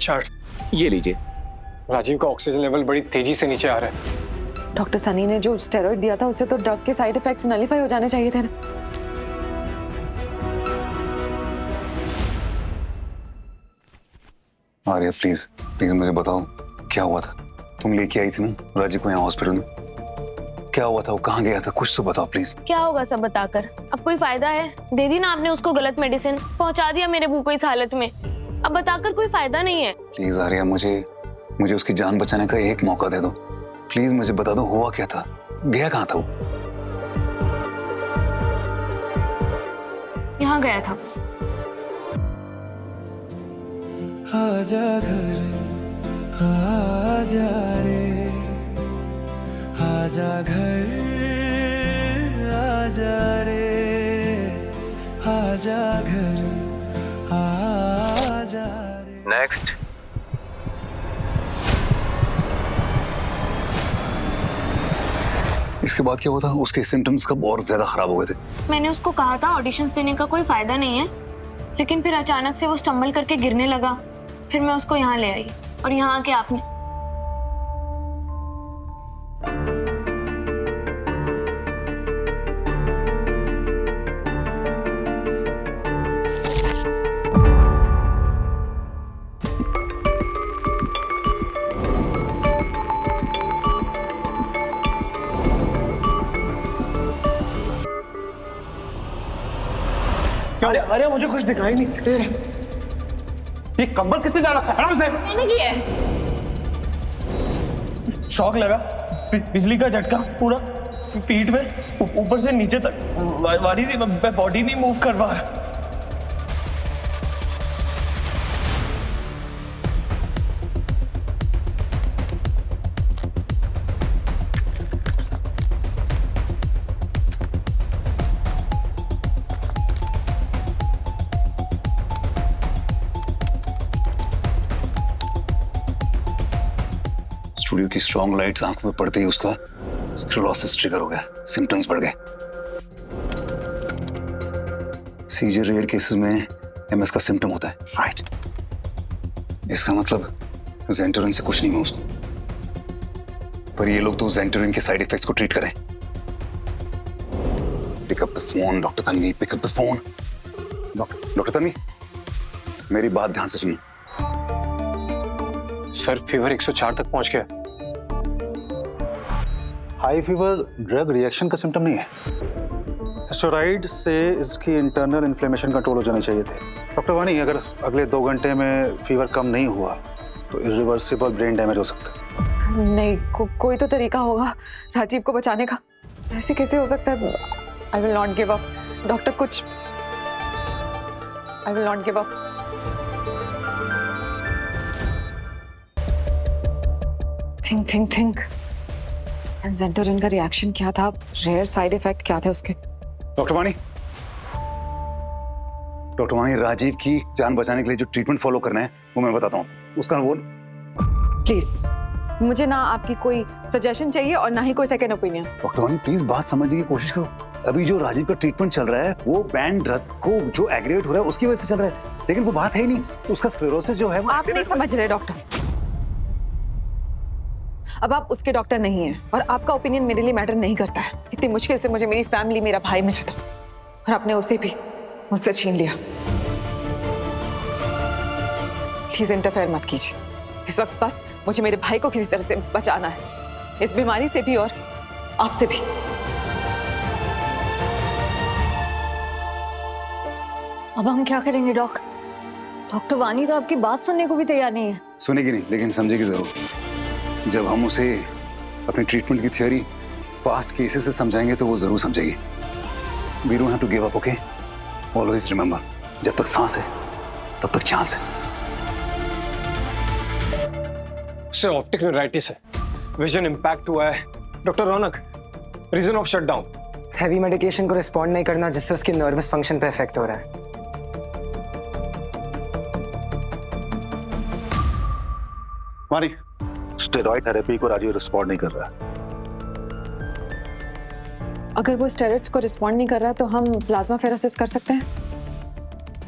Chart. ये लीजिए। राजीव का ऑक्सीजन लेवल बड़ी तेजी से नीचे आ रहा है। डॉक्टर सनी ने जो स्टेरॉइड दिया था उससे तो ड्रग के साइड इफेक्ट्स नलीफाई हो जाने चाहिए थे ना। आर्या प्लीज प्लीज मुझे बताओ क्या हुआ था। तुम लेके आई थी ना राजीव को यहाँ हॉस्पिटल में, क्या हुआ था, वो कहाँ गया था, कुछ तो बताओ प्लीज। क्या होगा सब बताकर, अब कोई फायदा है? दे दी ना आपने उसको गलत मेडिसिन, पहुंचा दिया मेरे बू को इस हालत में, अब बताकर कोई फायदा नहीं है। प्लीज आर्या मुझे उसकी जान बचाने का एक मौका दे दो प्लीज, मुझे बता दो हुआ क्या था, गया कहाँ था वो। यहाँ गया था। आजा घर आजा रे, आजा घर आजा रे, आजा घर आजा रे। नेक्स्ट। इसके बाद क्या हुआ था, उसके सिम्टम्स कब और ज्यादा खराब हो गए थे। मैंने उसको कहा था ऑडिशंस देने का कोई फायदा नहीं है, लेकिन फिर अचानक से वो स्टम्बल करके गिरने लगा, फिर मैं उसको यहाँ ले आई और यहाँ आके आपने। अरे मुझे कुछ दिखाई नहीं दे रहा। ये कंबल किसने डाला था? मैंने किया है। शॉक लगा, बिजली का झटका, पूरा पीठ में ऊपर से नीचे तक वारी थी, मैं बॉडी नहीं मूव कर पा रहा। स्टूडियो की स्ट्रॉन्ग लाइट्स आंखों में पड़ते ही उसका स्क्लेरोसिस ट्रिगर हो गया, सिम्टम्स बढ़ गए। सीजर रेयर केसेस में एमएस का सिम्टम होता है, राइट। इसका मतलब ज़ेंटोरिन से कुछ नहीं हुआ उसको, पर ये लोग तो ज़ेंटोरिन के साइड इफेक्ट्स को ट्रीट करें। Pick up the phone doctor Tanvi, pick up the phone. Doctor Tanvi मेरी बात ध्यान से सुनिए। सर फीवर 104 तक पहुंच गया। हाई फीवर ड्रग रिएक्शन का सिम्टम नहीं है। स्टेरॉइड से इसकी इंटरनल इन्फ्लेमेशन कंट्रोल हो जाने चाहिए थे। डॉक्टर वानी, अगर अगले 2 घंटे में फीवर कम नहीं हुआ तो इरिवर्सिबल ब्रेन डैमेज हो सकता है। नहीं, कोई तो तरीका होगा राजीव को बचाने का। ऐसे कैसे हो सकता है? I will not give up doctor, कुछ I will not give up. Think ज़ेंटोरिन का रिएक्शन क्या था, रेयर साइड इफेक्ट क्या थे उसके? डॉक्टर वानी राजीव की जान बचाने के लिए जो ट्रीटमेंट फॉलो करना है वो मैं बताता हूँ, उसका वो। प्लीज मुझे ना आपकी कोई सजेशन चाहिए और ना ही कोई सेकंड ओपिनियन। डॉक्टर वानी प्लीज बात समझने की कोशिश करो। अभी जो राजीव का ट्रीटमेंट चल रहा है वो बैंड ड्रग को जो एग्रीवेट हो रहा है उसकी वजह से चल रहा है, लेकिन वो बात है ही नहीं। उसका स्क्लेरोसिस जो है वो आप नहीं समझ रहे डॉक्टर। अब आप उसके डॉक्टर नहीं हैं और आपका ओपिनियन मेरे लिए मैटर नहीं करता है। इतनी मुश्किल से मुझे मेरी फैमिली, मेरा भाई मिला था और आपने उसे भी मुझसे छीन लिया। प्लीज इंटरफेयर मत कीजिए। इस वक्त बस मुझे मेरे भाई को किसी तरह से बचाना है, इस बीमारी से भी और आपसे भी। अब हम क्या करेंगे डॉक्टर वानी तो आपकी बात सुनने को भी तैयार नहीं है। सुनेगी नहीं, लेकिन समझेगी जरूर। जब हम उसे अपनी ट्रीटमेंट की थ्योरी पास्ट केसेस से समझाएंगे तो वो जरूर समझेगी। We don't have to give up, okay? Always remember, जब तक सांस है तब तक चांस है। उसे ऑप्टिक न्यूराइटिस है, विजन इंपैक्ट हुआ है। Doctor Raunak, reason of shutdown? Heavy medication को रिस्पॉन्ड नहीं करना जिससे उसकी नर्वस फंक्शन पे इफेक्ट हो रहा है। वानी, स्टेरॉइड थेरेपी को राजीव रिस्पॉन्ड नहीं कर रहा। अगर वो स्टेरॉइड्स को रिस्पॉन्ड नहीं कर रहा तो हम प्लाज्मा फेरोसिस कर सकते हैं।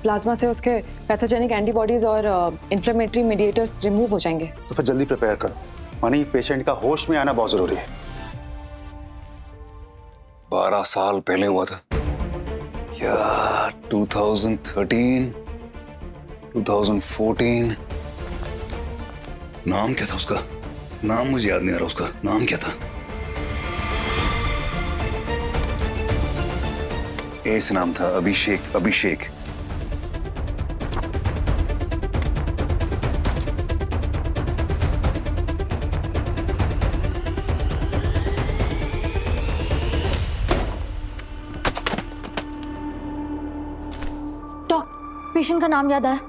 प्लाज्मा से उसके पैथोजेनिक एंटीबॉडीज और इन्फ्लेमेटरी मीडिएटर्स रिमूव हो जाएंगे। तो फिर जल्दी प्रिपेयर करो, मानी पेशेंट का होश में आना बहुत जरूरी है। 12 साल पहले हुआ था यार, 2013, 2014। नाम क्या था उसका? नाम मुझे याद नहीं आ रहा उसका नाम क्या था। ए से नाम था, अभिषेक। अभिषेक पेशेंट का नाम याद आया?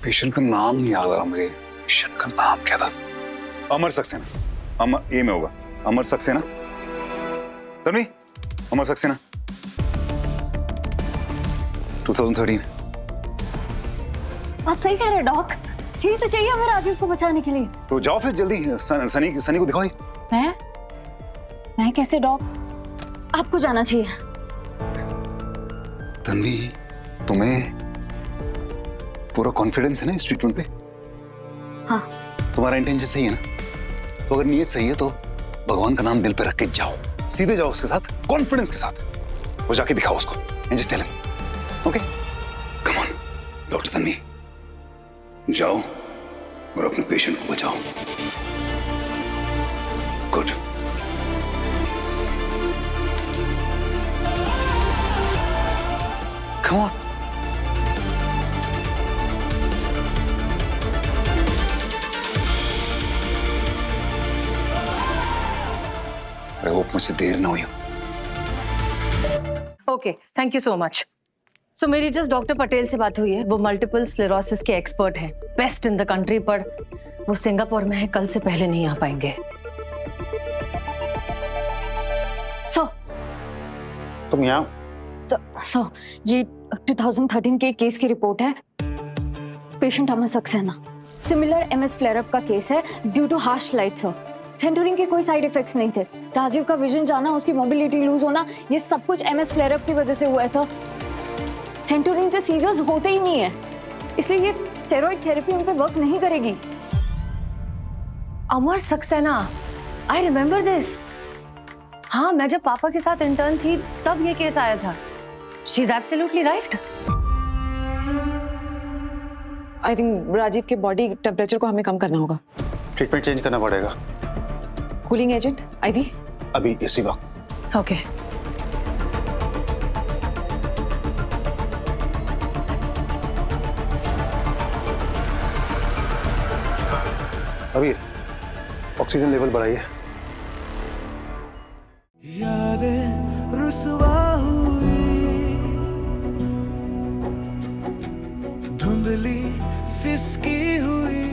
पेशेंट का नाम नहीं याद आ रहा मुझे। पेशेंट का नाम क्या था? अमर सक्सेना। अमर ए में होगा, अमर सक्सेना। तन्वी, अमर सक्सेना 2013। आप सही कह रहे हैं डॉक, यही तो चाहिए हमें राजीव को बचाने के लिए। तो जाओ फिर जल्दी, सनी को दिखाओ। मैं कैसे डॉक? आपको जाना चाहिए। तन्वी, तुम्हें पूरा कॉन्फिडेंस है ना इस ट्रीटमेंट पे? हाँ। तुम्हारा इंटेंशन सही है ना? तो अगर नीयत सही है तो भगवान का नाम दिल पे रख के जाओ, सीधे जाओ उसके साथ, कॉन्फिडेंस के साथ। वो जाके दिखाओ उसको, and just tell him, okay? Come on doctor Tanvi, जाओ और अपने पेशेंट को बचाओ। Good. Come on. I hope मुझसे देर ना हुई हो। Okay, thank you so much. So मेरी जस्ट डॉक्टर पटेल से बात हुई है। वो मल्टीपल स्क्लेरोसिस के एक्सपर्ट हैं, बेस्ट इन द कंट्री, पर वो सिंगापुर में है, कल से पहले नहीं आ पाएंगे। सो तुम यहाँ? सो ये 2013 के केस की रिपोर्ट है। Patient Amar Saxena, similar MS flare up का केस है due to harsh light. Sir, सेंटोरिन के कोई साइड इफेक्ट्स नहीं थे। राजीव का विजन जाना, उसकी मोबिलिटी लूज होना, ये सब कुछ एमएस फ्लेयर अप की वजह से हुआ है सर। सेंटोरिन से सीजर्स होते ही नहीं है, इसलिए ये स्टेरॉइड थेरेपी उन पे वर्क नहीं करेगी। अमर सक्सेना, आई रिमेम्बर दिस। हाँ, मैं जब पापा के साथ इंटर्न थी तब ये केस आया था। She is absolutely right. I think Rajiv के बॉडी टेम्परेचर को हमें कम करना होगा। ट्रीटमेंट चेंज करना पड़ेगा। कूलिंग एजेंट आईवी अभी इसी वक्त। ओके। अभी ऑक्सीजन लेवल बढ़ाइए। यादें रुसवा हुई, धुंधली सिसकी हुई,